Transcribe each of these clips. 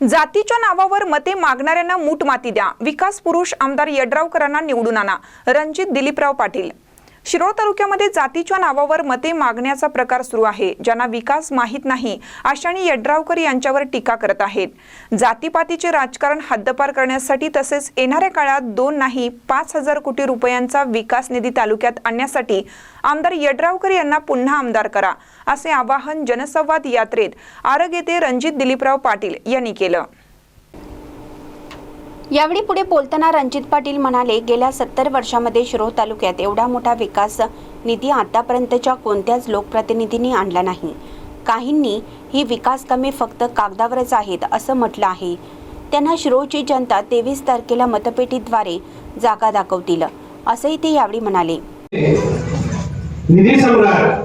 जातीच्या नावावर मते मागणाऱ्यांना मूठ माती द्या, विकास पुरुष आमदार यड्रावकरांना निवडून आणा, रणजित दिलीपराव पाटील। शिरोळ तालुक्यामध्ये जातीच्या नावावर मते मागण्याचा प्रकार सुरू आहे। ज्यांना विकास माहित नाही अशांनी यड्रावकर यांच्यावर टीका करत आहेत। जातीपातीचे राजकारण हद्दपार करण्यासाठी तसेच येणाऱ्या काळात 2 नाही 5,000 कोटी रुपयांचा विकास निधी तालुक्यात आणण्यासाठी आमदार यड्रावकर यांना पुन्हा आमदार करा, असे आवाहन जनसंवाद यात्रेत आरग येथे रणजित दिलीपराव पाटील यांनी केलं। यावेळी पुढे बोलताना रणजित पाटील म्हणाले, गेल्या 70 वर्षांमध्ये शिरोळ तालुक्यात एवढा मोठा विकास निधी आतापर्यंतच्या कोणत्याच लोकप्रतिनिधींनी आणला नाही। काहींनी ही विकास कामे फक्त कागदावरच आहेत असं म्हटलं आहे। त्यांना शिरोळची जनता 23 तारखेला मतपेटीद्वारे जागा दाखवतील असंही ते यावेळी म्हणाले। निधी सम्राट,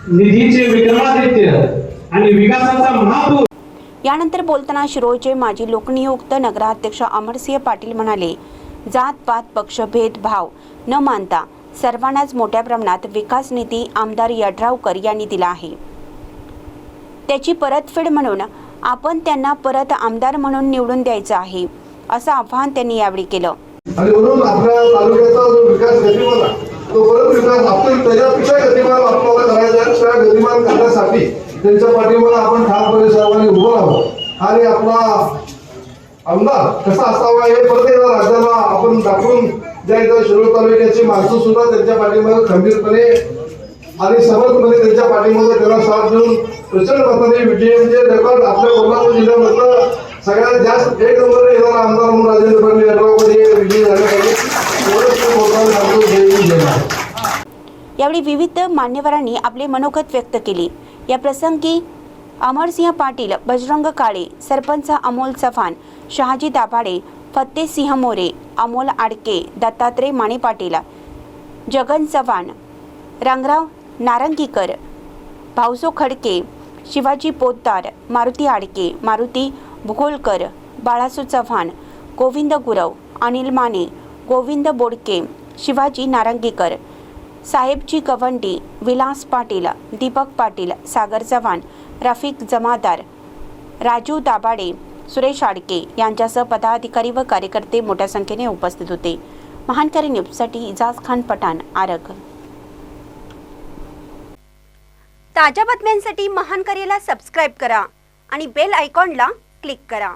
निधीचे विक्रमादित्य आणि विकासाचा महापूर। यानंतर बोलताना शिरोळचे माजी लोकनियुक्त नगराध्यक्ष अमरसिंह पाटील म्हणाले, जात पात पक्ष भेदभाव न मानता सर्वांनाच मोठ्या प्रमाणात विकास निधी आमदार यड्रावकर यांनी दिला आहे। त्याची परतफेड म्हणून आपण त्यांना परत आमदार म्हणून निवडून द्यायचं आहे असं आवाहन त्यांनी यावेळी केलं। आणि म्हणून आपल्या तालुक्याचा जो विकास गतिमान आहे तो परत विकास आपण त्याच्यापेक्षा गतिमान आपल्याला करायचा आहे। त्या गतिमान करण्यासाठी त्यांच्या पाठीमागे आपण ठामपणे सर्वांनी उभं राहावं आणि आपला आमदार कसा असावा हे परत एकदा राज्याला आपण दाखवून ज्या शिरोळ तालुक्याची माणसं सुद्धा त्यांच्या पाठीमागे खंबीरपणे आणि समर्थपणे त्यांच्या पाठीमागे त्याला साथ देऊन प्रचंड मताने विजयाचे रेकॉर्ड आपल्या कोल्हापूर जिल्ह्यामधलं सगळ्यात जास्त 1 नंबर येणारा आमदार म्हणून राजेंद्र यड्रावकर हे विजयी झाले पाहिजे। यावेळी विविध मान्यवरांनी आपले मनोगत व्यक्त केले। या प्रसंगी अमरसिंह पाटील, बजरंग काळे, सरपंच अमोल चव्हाण, शहाजी दाभाडे, फत्तेसिंह मोरे, अमोल आडके, दत्तात्रय माने पाटील, जगन चव्हाण, रंगराव नारंगीकर, भाऊसो खडके, शिवाजी पोतदार, मारुती आडके, मारुती भुगोलकर, बाळासो चव्हाण, गोविंद गुरव, अनिल माने, गोविंद बोडके, शिवाजी नारंगीकर, साहेबजी गवंडी, विलास पाटील, दीपक पाटील, सागर चव्हाण, रफिक जमादार, राजू दाभाडे, सुरेश आडके यांच्यासह पदाधिकारी व कार्यकर्ते मोठ्या संख्येने उपस्थित होते। महानकरी न्यूजसाठी इजाज खान पठाण, आरग। ताज्या बातम्यांसाठी महानकरीला सबस्क्राइब करा आणि बेल आयकॉनला क्लिक करा।